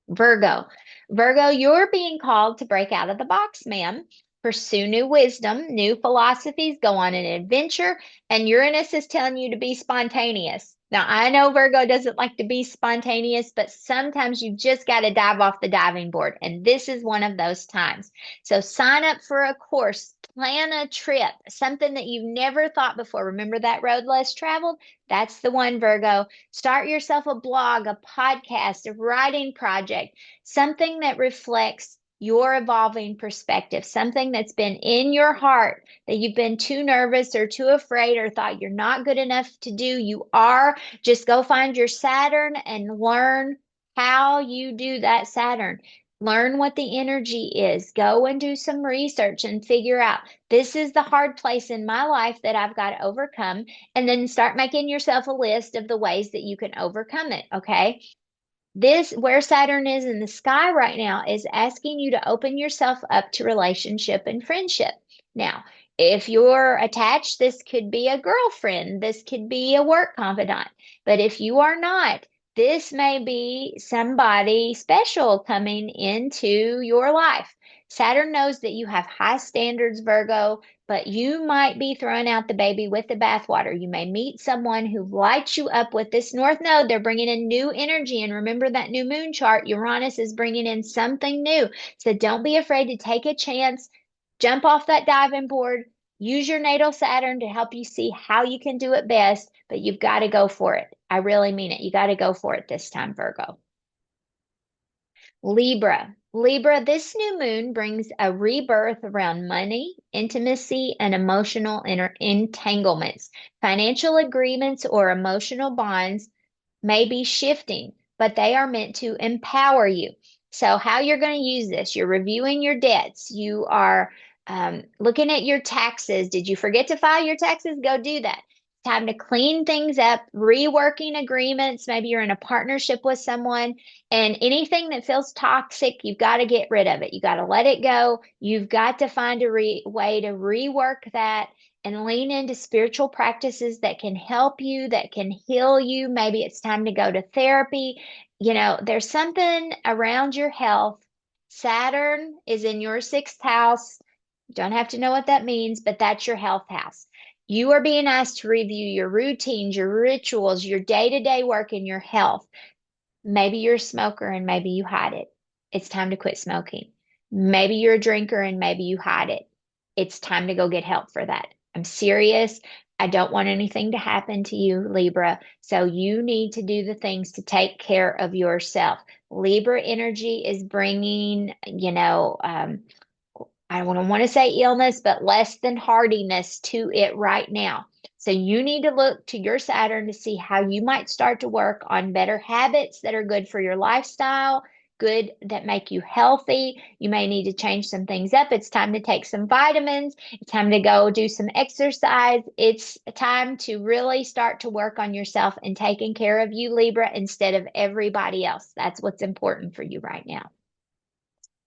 Virgo. Virgo, you're being called to break out of the box, ma'am. Pursue new wisdom, new philosophies, go on an adventure, and Uranus is telling you to be spontaneous. Now, I know Virgo doesn't like to be spontaneous, but sometimes you just got to dive off the diving board, and this is one of those times. So sign up for a course, plan a trip, something that you've never thought before. Remember that road less traveled? That's the one, Virgo. Start yourself a blog, a podcast, a writing project, something that reflects your evolving perspective, something that's been in your heart that you've been too nervous or too afraid or thought you're not good enough to do. You are. Just go find your Saturn and learn how you do that Saturn. Learn what the energy is. Go and do some research and figure out this is the hard place in my life that I've got to overcome, and then start making yourself a list of the ways that you can overcome it. Okay. This, where Saturn is in the sky right now, is asking you to open yourself up to relationship and friendship. Now, if you're attached, this could be a girlfriend, this could be a work confidant. But if you are not, this may be somebody special coming into your life. Saturn knows that you have high standards, Virgo, but you might be throwing out the baby with the bathwater. You may meet someone who lights you up with this North Node. They're bringing in new energy. And remember that new moon chart, Uranus is bringing in something new. So don't be afraid to take a chance, jump off that diving board, use your natal Saturn to help you see how you can do it best, but you've got to go for it. I really mean it. You got to go for it this time, Virgo. Libra. Libra, this new moon brings a rebirth around money, intimacy, and emotional entanglements. Financial agreements or emotional bonds may be shifting, but they are meant to empower you. So, how you're going to use this, you're reviewing your debts, you are looking at your taxes. Did you forget to file your taxes? Go do that. Time to clean things up, reworking agreements. Maybe you're in a partnership with someone, and anything that feels toxic, you've got to get rid of it. You got to let it go. You've got to find a way to rework that and lean into spiritual practices that can help you, that can heal you. Maybe it's time to go to therapy. There's something around your health, Saturn is in your sixth house. You don't have to know what that means, but that's your health house. You are being asked to review your routines, your rituals, your day-to-day work, and your health. Maybe you're a smoker and maybe you hide it. It's time to quit smoking. Maybe you're a drinker and maybe you hide it. It's time to go get help for that. I'm serious. I don't want anything to happen to you, Libra. So you need to do the things to take care of yourself. Libra energy is bringing, I don't want to say illness, but less than hardiness to it right now. So you need to look to your Saturn to see how you might start to work on better habits that are good for your lifestyle, good that make you healthy. You may need to change some things up. It's time to take some vitamins. It's time to go do some exercise. It's time to really start to work on yourself and taking care of you, Libra, instead of everybody else. That's what's important for you right now.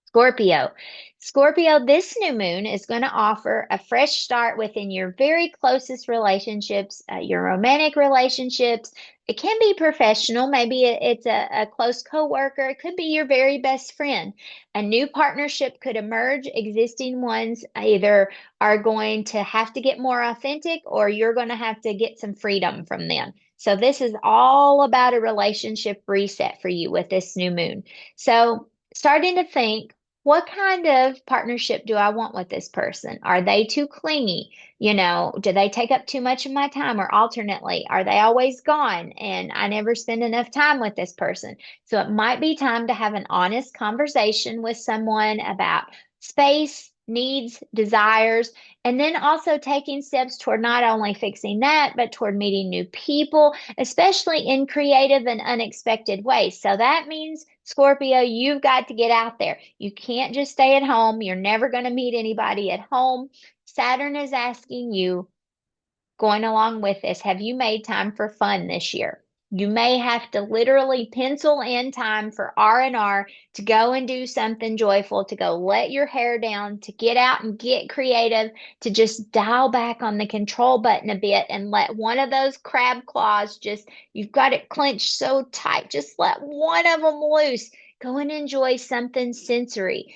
Scorpio. Scorpio, this new moon is going to offer a fresh start within your very closest relationships, your romantic relationships. It can be professional. Maybe it's a close coworker. It could be your very best friend. A new partnership could emerge. Existing ones either are going to have to get more authentic or you're going to have to get some freedom from them. So this is all about a relationship reset for you with this new moon. So starting to think, what kind of partnership do I want with this person? Are they too clingy? Do they take up too much of my time? Or alternately, are they always gone and I never spend enough time with this person? So it might be time to have an honest conversation with someone about space, needs, desires, and then also taking steps toward not only fixing that, but toward meeting new people, especially in creative and unexpected ways. So that means, Scorpio, you've got to get out there. You can't just stay at home. You're never going to meet anybody at home. Saturn is asking you, going along with this, have you made time for fun this year? You may have to literally pencil in time for R&R to go and do something joyful, to go let your hair down, to get out and get creative, to just dial back on the control button a bit and let one of those crab claws just, you've got it clenched so tight, just let one of them loose. Go and enjoy something sensory.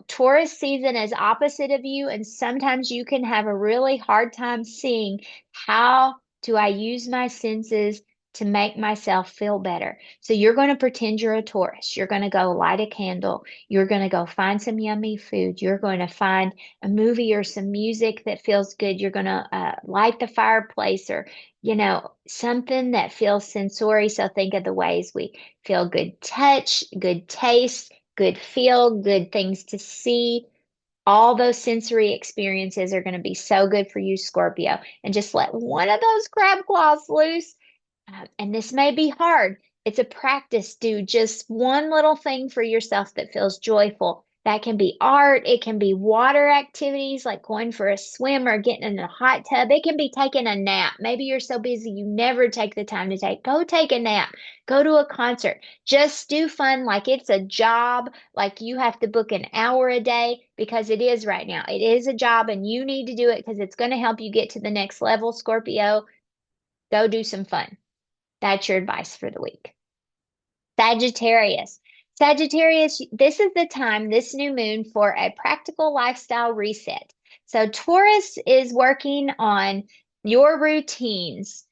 Taurus season is opposite of you, and sometimes you can have a really hard time seeing how do I use my senses to make myself feel better? So you're going to pretend you're a Taurus. You're going to go light a candle. You're going to go find some yummy food. You're going to find a movie or some music that feels good. You're going to light the fireplace or, something that feels sensory. So think of the ways we feel good touch, good taste, good feel, good things to see. All those sensory experiences are going to be so good for you, Scorpio. And just let one of those crab claws loose. And this may be hard. It's a practice. Do just one little thing for yourself that feels joyful. That can be art. It can be water activities like going for a swim or getting in a hot tub. It can be taking a nap. Maybe you're so busy you never take the time to go take a nap. Go to a concert. Just do fun like it's a job, like you have to book an hour a day because it is right now. It is a job and you need to do it because it's going to help you get to the next level, Scorpio. Go do some fun. That's your advice for the week. Sagittarius. Sagittarius, this is the time, this new moon, for a practical lifestyle reset. So Taurus is working on your routines,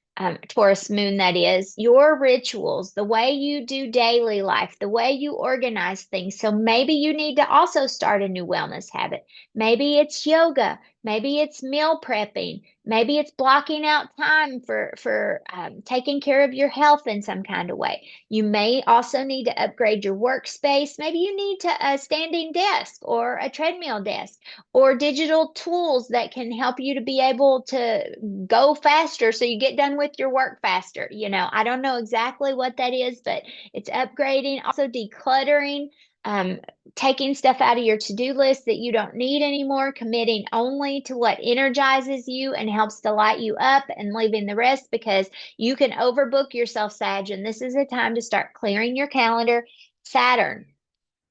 Taurus moon, that is, your rituals, the way you do daily life, the way you organize things. So maybe you need to also start a new wellness habit. Maybe it's yoga. Maybe it's meal prepping. Maybe it's blocking out time for taking care of your health in some kind of way. You may also need to upgrade your workspace. Maybe you need a standing desk or a treadmill desk or digital tools that can help you to be able to go faster so you get done with your work faster. I don't know exactly what that is, but it's upgrading, also decluttering, um, taking stuff out of your to-do list that you don't need anymore, committing only to what energizes you and helps to light you up and leaving the rest because you can overbook yourself, Sag, and this is a time to start clearing your calendar. Saturn.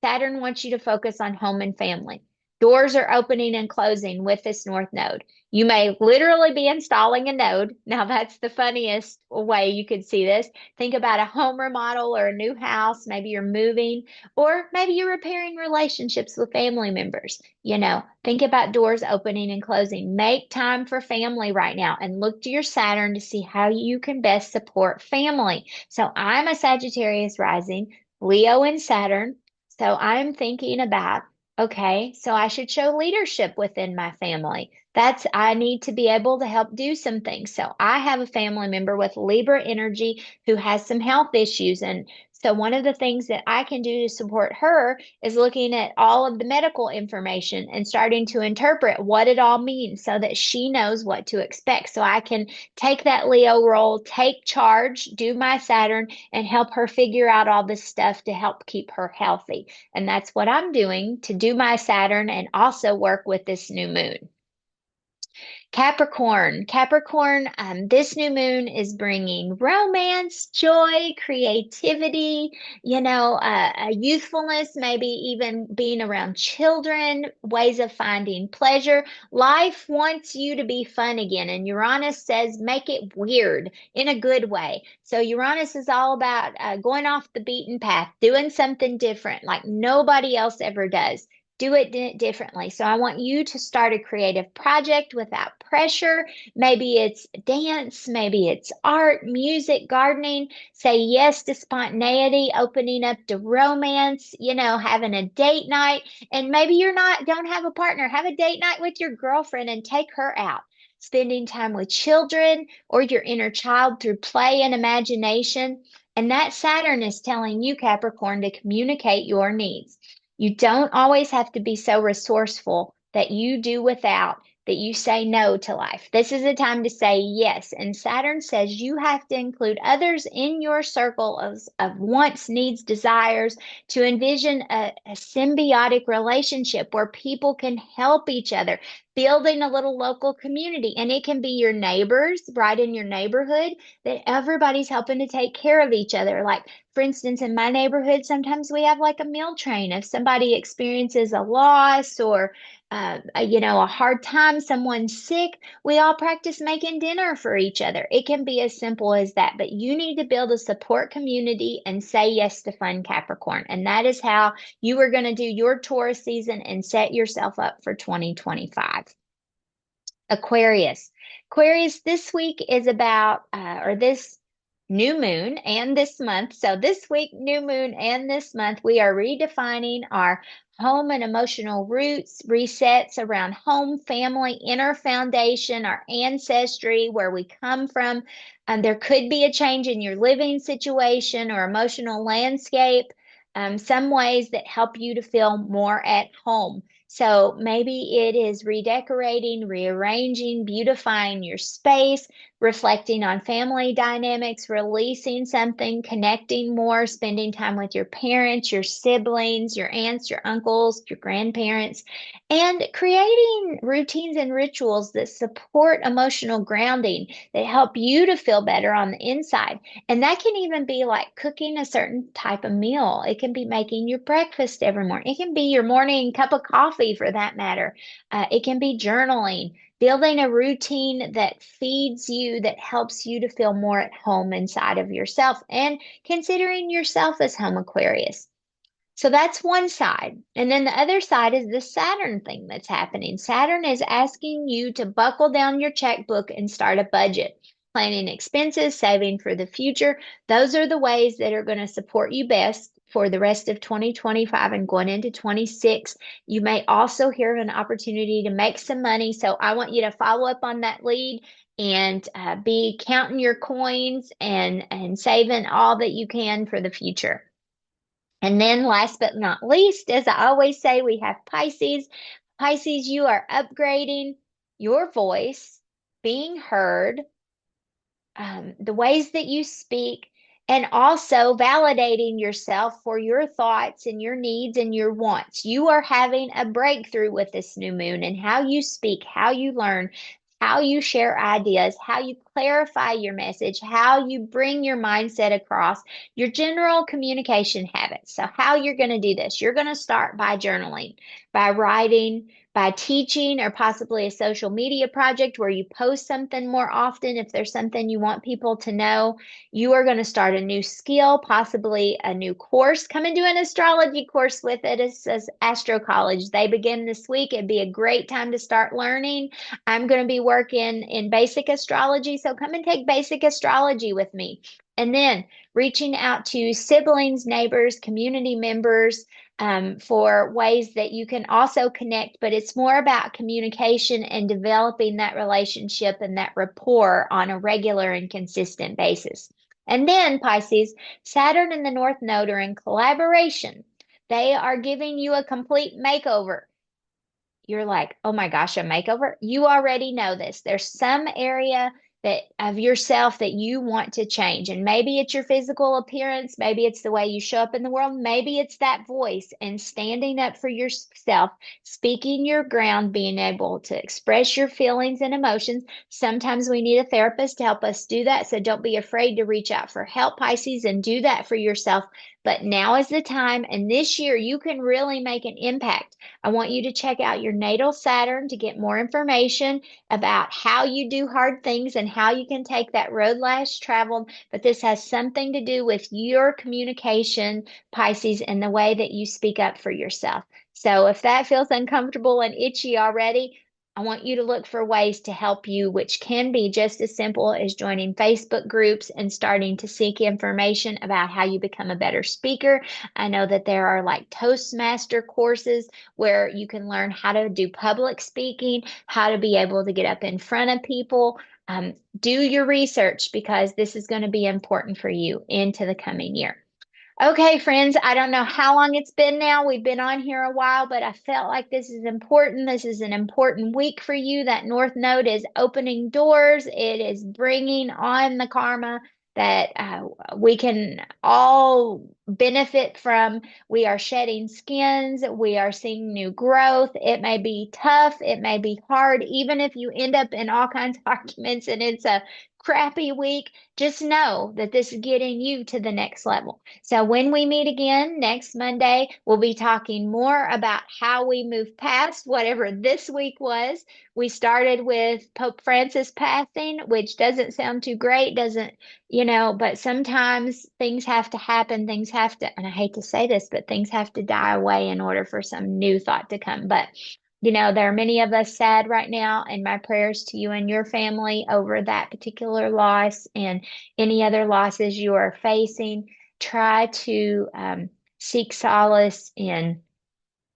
Saturn wants you to focus on home and family. Doors are opening and closing with this north node. You may literally be installing a node. Now, that's the funniest way you could see this. Think about a home remodel or a new house. Maybe you're moving, or maybe you're repairing relationships with family members. Think about doors opening and closing. Make time for family right now and look to your Saturn to see how you can best support family. So, I'm a Sagittarius rising, Leo and Saturn. So, I'm thinking about, okay, so I should show leadership within my family. I need to be able to help do some things. So I have a family member with Libra energy who has some health issues. And so one of the things that I can do to support her is looking at all of the medical information and starting to interpret what it all means so that she knows what to expect. So I can take that Leo role, take charge, do my Saturn, and help her figure out all this stuff to help keep her healthy. And that's what I'm doing to do my Saturn and also work with this new moon. Capricorn, this new moon is bringing romance, joy, creativity, youthfulness, maybe even being around children, ways of finding pleasure. Life wants you to be fun again, and Uranus says make it weird in a good way. So Uranus is all about going off the beaten path, doing something different like nobody else ever does. Do it differently. So I want you to start a creative project without pressure. Maybe it's dance, maybe it's art, music, gardening. Say yes to spontaneity, opening up to romance, having a date night. And maybe don't have a partner. Have a date night with your girlfriend and take her out. Spending time with children or your inner child through play and imagination. And that Saturn is telling you, Capricorn, to communicate your needs. You don't always have to be so resourceful that you do without, that you say no to life. This is a time to say yes. And Saturn says you have to include others in your circle of wants, needs, desires to envision a symbiotic relationship where people can help each other, building a little local community. And it can be your neighbors right in your neighborhood that everybody's helping to take care of each other. Like, for instance, in my neighborhood, sometimes we have like a meal train. If somebody experiences a loss or a hard time, someone's sick, we all practice making dinner for each other. It can be as simple as that, but you need to build a support community and say yes to fun, Capricorn. And that is how you are going to do your Taurus season and set yourself up for 2025. Aquarius. Aquarius, this week is about, or this new moon and this month. So this week, new moon and this month, we are redefining our home and emotional roots, resets around home, family, inner foundation, our ancestry, where we come from. There could be a change in your living situation or emotional landscape, some ways that help you to feel more at home. So maybe it is redecorating, rearranging, beautifying your space, reflecting on family dynamics, releasing something, connecting more, spending time with your parents, your siblings, your aunts, your uncles, your grandparents, and creating routines and rituals that support emotional grounding that help you to feel better on the inside. And that can even be like cooking a certain type of meal. It can be making your breakfast every morning. It can be your morning cup of coffee for that matter. It can be journaling, building a routine that feeds you, that helps you to feel more at home inside of yourself, and considering yourself as home, Aquarius. So that's one side. And then the other side is the Saturn thing that's happening. Saturn is asking you to buckle down your checkbook and start a budget, planning expenses, saving for the future. Those are the ways that are going to support you best for the rest of 2025 and going into 26. You may also hear of an opportunity to make some money. So I want you to follow up on that lead and be counting your coins and saving all that you can for the future. And then last but not least, as I always say, we have Pisces. Pisces, you are upgrading your voice, being heard, the ways that you speak, and also validating yourself for your thoughts and your needs and your wants. You are having a breakthrough with this new moon and how you speak, how you learn. how you share ideas, how you clarify your message, how you bring your mindset across, your general communication habits. So, how you're going to do this, you're going to start by journaling, by writing, by teaching, or possibly a social media project where you post something more often. If there's something you want people to know, you are going to start a new skill, possibly a new course. Come and do an astrology course with it. It says Astro College. They begin this week. It'd be a great time to start learning. I'm going to be working in basic astrology, so come and take basic astrology with me. And then reaching out to siblings, neighbors, community members, for ways that you can also connect, but it's more about communication and developing that relationship and that rapport on a regular and consistent basis. And then, Pisces, Saturn and the North Node are in collaboration. They are giving you a complete makeover. You're like, oh my gosh, a makeover? You already know this. There's some area that of yourself that you want to change. And maybe it's your physical appearance, maybe it's the way you show up in the world, maybe it's that voice and standing up for yourself, speaking your ground, being able to express your feelings and emotions. Sometimes we need a therapist to help us do that. So don't be afraid to reach out for help, Pisces, and do that for yourself. But now is the time, and this year you can really make an impact. I want you to check out your natal Saturn to get more information about how you do hard things and how you can take that road less traveled. But this has something to do with your communication, Pisces, and the way that you speak up for yourself. So if that feels uncomfortable and itchy already, I want you to look for ways to help you, which can be just as simple as joining Facebook groups and starting to seek information about how you become a better speaker. I know that there are like Toastmaster courses where you can learn how to do public speaking, how to be able to get up in front of people. Do your research because this is going to be important for you into the coming year. Okay, friends, I don't know how long it's been now. We've been on here a while, but I felt like this is important. This is an important week for you. That North Node is opening doors. It is bringing on the karma that we can all benefit from. We are shedding skins. We are seeing new growth. It may be tough. It may be hard. Even if you end up in all kinds of arguments and it's a crappy week, just know that this is getting you to the next level. So when we meet again next Monday, we'll be talking more about how we move past whatever this week was. We started with Pope Francis passing, which doesn't sound too great, doesn't, but sometimes things have to happen. Things have to, and I hate to say this, but things have to die away in order for some new thought to come. But there are many of us sad right now, and my prayers to you and your family over that particular loss and any other losses you are facing. Try to seek solace in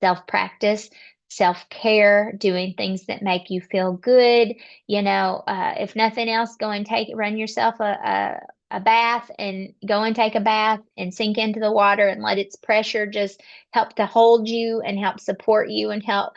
self-practice, self-care, doing things that make you feel good. If nothing else, go and run yourself a bath and go and take a bath and sink into the water and let its pressure just help to hold you and help support you and help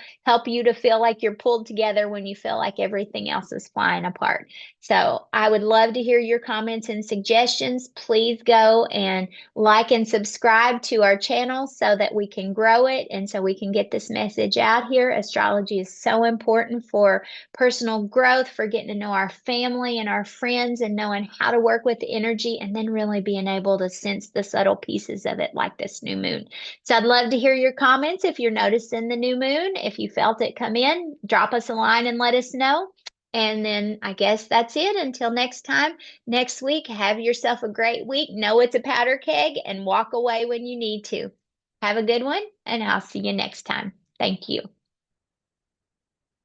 you to feel like you're pulled together when you feel like everything else is flying apart. So I would love to hear your comments and suggestions. Please go and like and subscribe to our channel so that we can grow it and so we can get this message out here. Astrology is so important for personal growth, for getting to know our family and our friends and knowing how to work with the energy and then really being able to sense the subtle pieces of it like this new moon. So I'd love to hear your comments if you're noticing the new moon. If you felt it come in, drop us a line and let us know. And then I guess that's it. Until next time, next week, have yourself a great week. Know it's a powder keg and walk away when you need to. Have a good one, and I'll see you next time. Thank you.